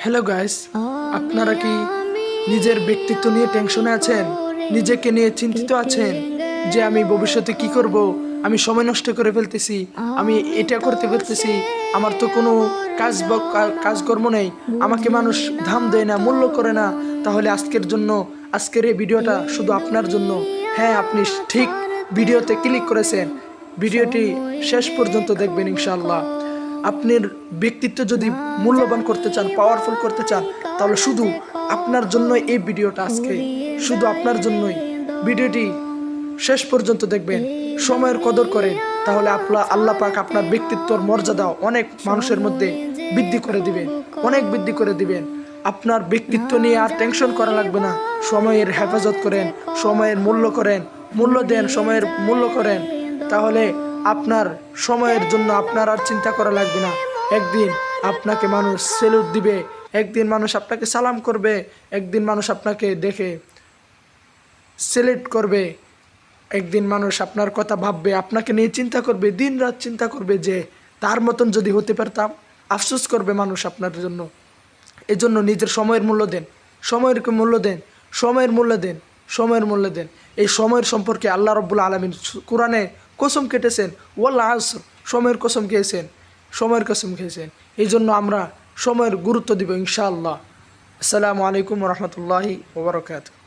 Hello guys, আপনারা কি নিজের ব্যক্তিত্ব নিয়ে টেনশনে আছেন? নিজেকে নিয়ে চিন্তিত আছেন যে আমি ভবিষ্যতে কি করব? আমি সময় নষ্ট করে ফেলতেছি, আমি এটা করতে ফেলতেছি, আমার তো কোনো কাজকর্ম নেই, আমাকে মানুষ দাম দেয় না, মূল্য করে না। তাহলে আজকের এই ভিডিওটা শুধু আপনার জন্য। হ্যাঁ, আপনি ঠিক ভিডিওতে ক্লিক করেছেন। ভিডিওটি শেষ পর্যন্ত দেখবেন ইনশাআল্লাহ। আপনার ব্যক্তিত্ব যদি মূল্যবান করতে চান, পাওয়ারফুল করতে চান, তাহলে শুধু আপনার জন্য এই ভিডিওটা, আজকে শুধু আপনার জন্যই ভিডিওটি শেষ পর্যন্ত দেখবেন। সময়ের কদর করেন, তাহলে আল্লাহ পাক আপনার ব্যক্তিত্বর মর্যাদা অনেক মানুষের মধ্যে বৃদ্ধি করে দিবেন, অনেক বৃদ্ধি করে দিবেন। আপনার ব্যক্তিত্ব নিয়ে আর টেনশন করা লাগবে না। সময়ের হেফাজত করেন, সময়ের মূল্য করেন, মূল্য দেন, সময়ের মূল্য করেন, তাহলে আপনার সময়ের জন্য আপনার আর চিন্তা করা লাগবে না। একদিন আপনাকে মানুষ সেলুট দিবে, একদিন মানুষ আপনাকে সালাম করবে, একদিন মানুষ আপনাকে দেখে সেলেক্ট করবে, একদিন মানুষ আপনার কথা ভাববে, আপনাকে নিয়ে চিন্তা করবে, দিন রাত চিন্তা করবে যে তার মতন যদি হতে পারতাম। আফসোস করবে মানুষ আপনার জন্য। এজন্য নিজের সময়ের মূল্য দেন, সময়ের মূল্য দেন, সময়ের মূল্য দেন, সময়ের মূল্য দেন। এই সময়ের সম্পর্কে আল্লাহ রাব্বুল আলামিন কোরআনে কসম কেটেছেন, ওয়াল আসর, সময়ের কসম খেয়েছেন, সময়ের কসম খেয়েছেন। এই জন্য আমরা সময়ের গুরুত্ব দিব ইনশাআল্লাহ। আসসালামু আলাইকুম ওয়া রাহমাতুল্লাহি ওয়া বারাকাতুহু।